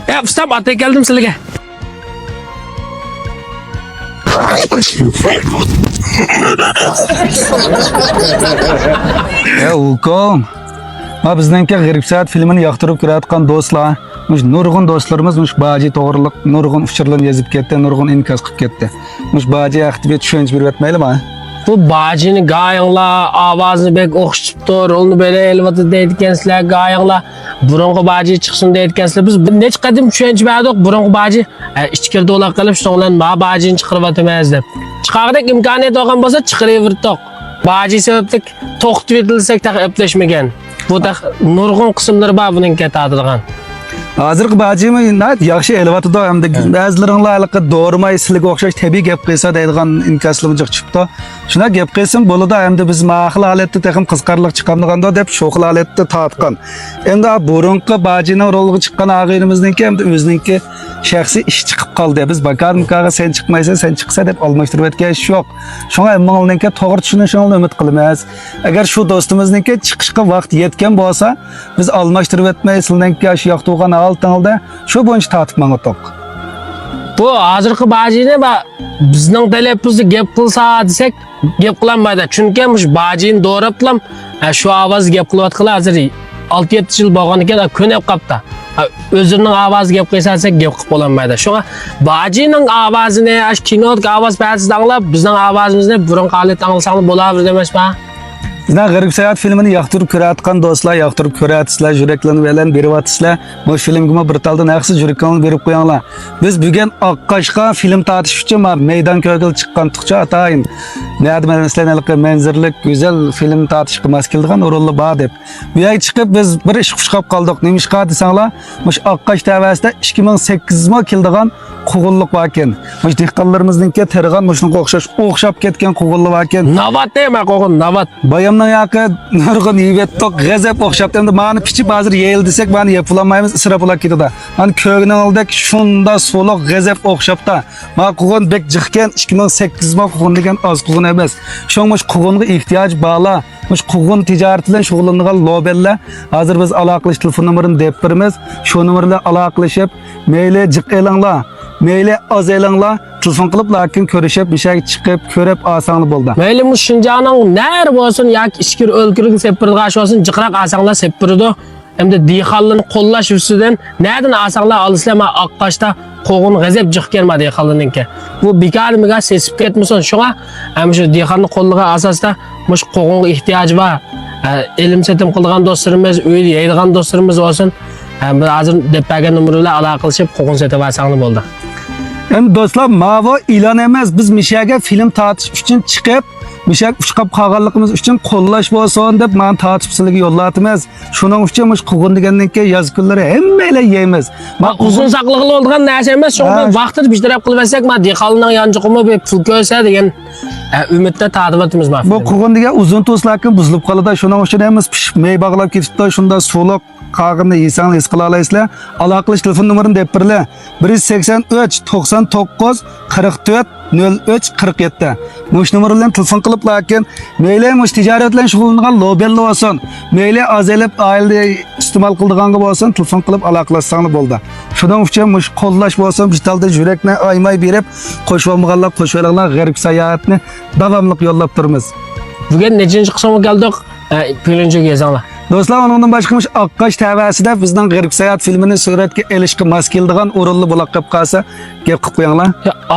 Stop, ata geldim sizlarga. Ukom. Ma bizningki G'arib Sayat filmini yoqtirib ko'rayotgan do'stlar, mush nurg'un do'stlarimiz mush baji to'g'riliq nurg'un uchurlarni yozib ketdi, nurg'un inkos qilib ketdi. Mush baji haqida tushuncha berib o'tmaylimi? Bu bacini gayanglar, avazını bek oxşıptır, onu böyle elvatı deydikkensizler, gayanglar, burunqi baci çıksın deydikkensizler. Biz neç qadim tushuncha berdik, burunqi baci ichkirda ola qilib, so'nglan ma bacini chiqarib o'tamiz deb. Chiqardik imkoniyat olgan bo'lsa, chiqaraverdik. Baci sabablik to'xtatib etilsak taqablashmagan. Bu da nurg'un qismlari bor buning ketadigan. Hozirgi bajimi nat yaxshi elvatida hamda ba'zilaringlar haliqi do'rimay sizlarga o'xshash tabiiy gap qilsa deydigan inkoslarimiz chiqibdi. Shuna gap qilsam bo'ladi, hamda biz ma'qul holatda texim qiziqarlik chiqamdiganda deb shu xil holatda tortgan. Endi burunqi bajining roliga chiqqan ag'irimizniki hamda o'zininki shaxsiy ish chiqib qoldi. Biz bakarmikaga sen chiqmaysan, sen chiqsa deb almashtirib o'tgan ish yo'q. Shunga hammalarningki to'g'ri tushunishini umid qilamiz. Agar shu do'stimizniki chiqishga vaqt yetgan bo'lsa, biz almashtirib o'tmay sizlarningki shu yoqtirgan altında şu boyunca tatip mangotok. Bu hazırki bacini bizning talaffuzda gap qilsa desek gap qilinmaydi. Chunki mush bacini doğraplam shu ovoz gap qilayotganlar hozir 6-7 yil bo'lgan ekan, ko'nib qopti. O'zining ovozi gap qilsa desek gap qilib bo'lmaydi. Shunga bajining ovozini, kinodagi ovoz paytida anglab, bizning ovozimizni burun holatda anglasangiz bo'laveradi demasmi? Bizden G'arib Sayat filmini yoqtirib ko'rayotgan do'stlar, yoqtirib ko'rayapsizlar, yuraklarni bilan beryapsizlar. Bu filmga bir talda naqsiz yuraklarni berib qo'yinglar. Biz bugun Oqqoshga film tortish uchun maydon ko'rgil chiqqan tuqcha atayin. Nima manzarlik go'zal film tortishga mos keladigan o'rinlar bor deb. Bu yerga chiqib biz bir ish qushqab qoldik. Nima ishqa desanglar, mush Oqqosh tavasida 2008 ma keladigan qug'unliq bor ekan. Mush dehqonlarimizningki tergan mushunga o'xshab ketgan qug'unliq bor ekan. Navat dema qo'g'in, navat. Bayamdan yaqı nurg'un yeyvetdik, g'azab o'xshab endi mani pichib hozir yeyil desak, mani yapulamaymiz, israf bo'lib ketadi. Mani ko'gning oldek shunda so'liq g'azab o'xshabda. Ma qug'un bek jiqgan 2008 ma qug'un degan oz qug'un emas. Shunga qug'unga ehtiyoj bala. Mush qug'un tijorat bilan shug'ullangan lobellar hozir biz aloqalash telefon nomerini deb beramiz. Shu nomerda aloqalashib, mayli jiq elinglar, mayli oz elinglar telefon qilib, lakin ko'rishib, bir şey chiqib, ko'rib olsanglar bo'ldi. Mayli mush Şinjanning nar bo'lsin yoki ichkir o'lkiring sepirg'ash bo'lsin, jiqraq olsanglar sepirdi. Hamda dehqonlarni qo'llash ustidan nereden olsanglar olisizlar, ma Oqqoshda qo'g'in g'azab jiq kelmadi dehqonlarningki. Bu bekarmiga sesib ketmasin. Shunga ham shu dehqonni qo'llagan asosda mush qo'g'inga ehtiyoj bor. Ilm setim qilgan do'stlarimiz, uyda yeydigan do'stlarimiz olsin. Hozir deb bergan nomerlar aloqalashib qo'g'in setib olsanglar bo'ldi. Endi do'stlar, mavo ilan emas, biz mishaga film tortish uchun chiqib, mishak ushqab qolganligimiz uchun qo'llash bo'lsin deb men tortib sizlarga yo'llatamiz. Shuning uchun mush qug'un degandan-keyin yoz kunlari hammaylar yeymiz. Men uzun saqliqli bo'lgan narsa emas, shunga vaqtida bijdirab qilmasak, men dehqonning yanchiqimi bir pul ko'rsa degan umidda tortib men. Bu qug'un degan uzun to'slarkin buzilib qoladi. Shuning uchun ham pishib mey bog'lab ketibdi. Shunda so'liq qag'inni yesang his qila olasizlar. Aloqalash telefon nomerini deb berlar. 183 99 44 03 47. Mush nomer bilan telefon qilib, lakin mayli mush tijorat bilan shug'ullangan lobellar bo'lsin, mayli azalib oilada iste'mol qildiganga bo'lsin, telefon qilib aloqalashsanglar bo'ldi. Shuning uchun mush qo'llash bo'lsin, bitalda yurakni aymay berib, qo'shib olmaganlar, qo'shib olganlar G'arib Sayatni davomli yo'llab turamiz. Bugun nechinchi qismga keldik? Birinchiga yozinglar. Do'stlar, ondan boshqa Oqqosh tavasida bizning G'arib Sayat filmini suratga elishga mos keladigan o'rinli bo'lib qolsa, gap qilib qo'yinglar.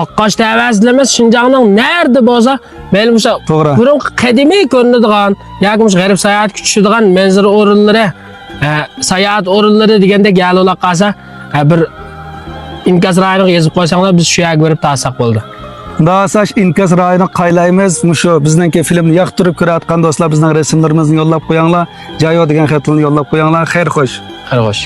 Oqqosh tavasida emas, Şinjanning nerede bo'lsa, mayli o'sha burun qadimiy ko'rinadigan yoki G'arib Sayat kuchishadigan manzara o'rinlari, sayat o'rinlari deganda galola qolsa, bir inkos rayoniga yozib qo'ysanglar, biz shu yerga berib tasdiq bo'ldi. Dasaş inkos rayoni qaylaymiz. Mushu bizningki filmni yoqtirib ko'rayotgan do'stlar bizning rasmlarimizni yo'llab qo'yinglar. Jayo degan xatlarni yo'llab qo'yinglar. Xayr xo'sh. Xayr xo'sh.